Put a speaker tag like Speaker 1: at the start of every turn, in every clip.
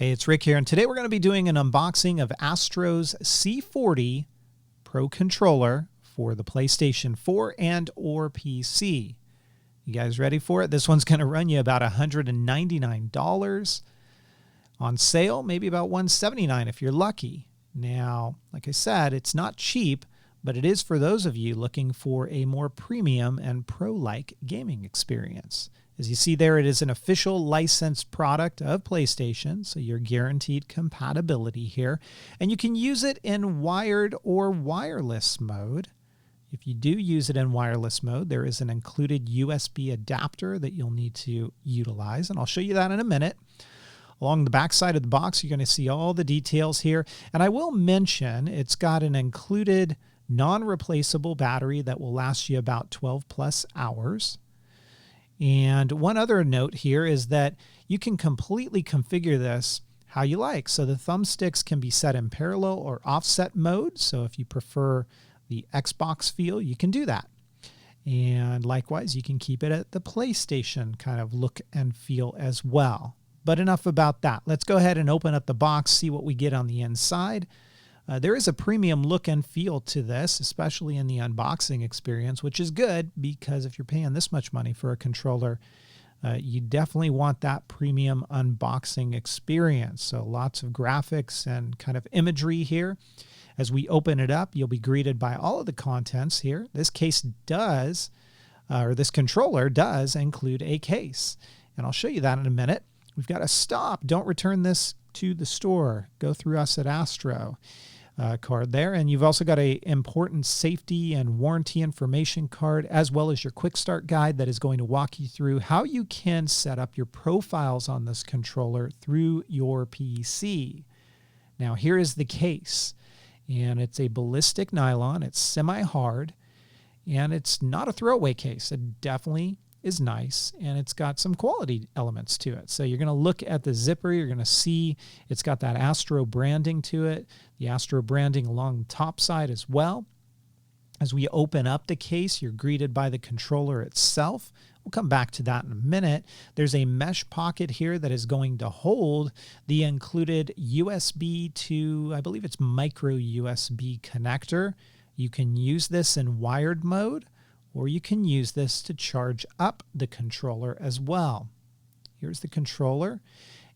Speaker 1: Hey, it's Rick here, and today we're going to be doing an unboxing of Astro's C40 Pro Controller for the PlayStation 4 and or PC. You guys ready for it? This one's going to run you about $199 on sale, maybe about $179 if you're lucky. Now, like I said, it's not cheap, but it is for those of you looking for a more premium and pro-like gaming experience. As you see there, it is an official licensed product of PlayStation, so you're guaranteed compatibility here. And you can use it in wired or wireless mode. If you do use it in wireless mode, there is an included USB adapter that you'll need to utilize, and I'll show you that in a minute. Along the back side of the box, you're going to see all the details here. And I will mention it's got an included non-replaceable battery that will last you about 12 plus hours. And one other note here is that you can completely configure this how you like. So the thumbsticks can be set in parallel or offset mode. So if you prefer the Xbox feel, you can do that. And likewise, you can keep it at the PlayStation kind of look and feel as well. But enough about that. Let's go ahead and open up the box, see what we get on the inside. There is a premium look and feel to this, especially in the unboxing experience, which is good because if you're paying this much money for a controller, you definitely want that premium unboxing experience. So lots of graphics and kind of imagery here. As we open it up, you'll be greeted by all of the contents here. This case does, or this controller does include a case, and I'll show you that in a minute. We've got a stop. Don't return this to the store. Go through us at Astro card there. And you've also got a important safety and warranty information card, as well as your quick start guide that is going to walk you through how you can set up your profiles on this controller through your PC. Now, here is the case, and it's a ballistic nylon. It's semi-hard, and it's not a throwaway case. It definitely is nice, and it's got some quality elements to it. So you're going to look at the zipper, you're going to see it's got that Astro branding to it, the Astro branding along the top side as well. As we open up the case, you're greeted by the controller itself. We'll come back to that in a minute. There's a mesh pocket here that is going to hold the included USB to, I believe it's micro USB connector. You can use this in wired mode, or you can use this to charge up the controller as well. Here's the controller,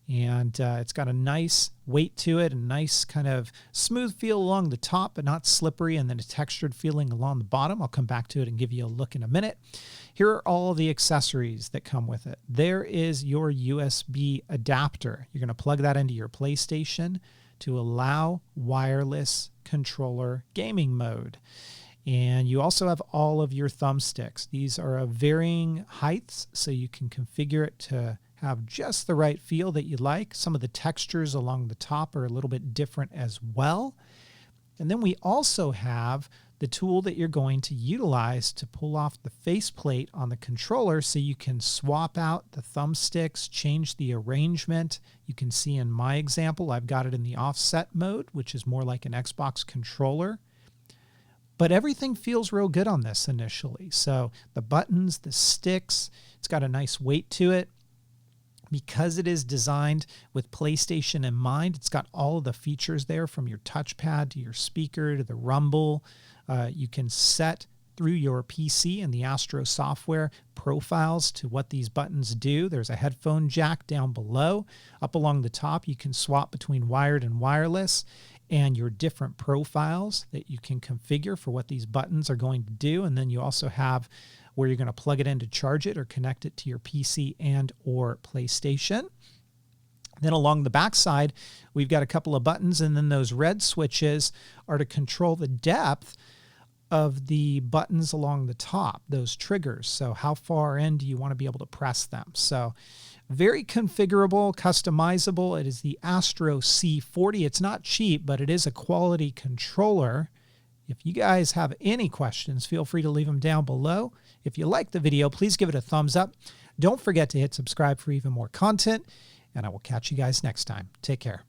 Speaker 1: and it's got a nice weight to it, a nice kind of smooth feel along the top, but not slippery, and then a textured feeling along the bottom. I'll come back to it and give you a look in a minute. Here are all the accessories that come with it. There is your USB adapter. You're going to plug that into your PlayStation to allow wireless controller gaming mode. And you also have all of your thumbsticks. These are of varying heights, so you can configure it to have just the right feel that you like. Some of the textures along the top are a little bit different as well. And then we also have the tool that you're going to utilize to pull off the faceplate on the controller so you can swap out the thumbsticks, change the arrangement. You can see in my example, I've got it in the offset mode, which is more like an Xbox controller. But everything feels real good on this initially. So the buttons, the sticks, it's got a nice weight to it. Because it is designed with PlayStation in mind, it's got all of the features there from your touchpad to your speaker to the rumble. You can set through your PC and the Astro software profiles to what these buttons do. There's a headphone jack down below. Up along the top, you can swap between wired and wireless, and your different profiles that you can configure for what these buttons are going to do. And then you also have where you're going to plug it in to charge it or connect it to your PC and or PlayStation. Then along the back side, we've got a couple of buttons, and then those red switches are to control the depth of the buttons along the top, those triggers. So how far in do you want to be able to press them? So very configurable, customizable. It is the Astro C40. It's not cheap, but it is a quality controller. If you guys have any questions, feel free to leave them down below. If you like the video, please give it a thumbs up. Don't forget to hit subscribe for even more content, and I will catch you guys next time. Take care.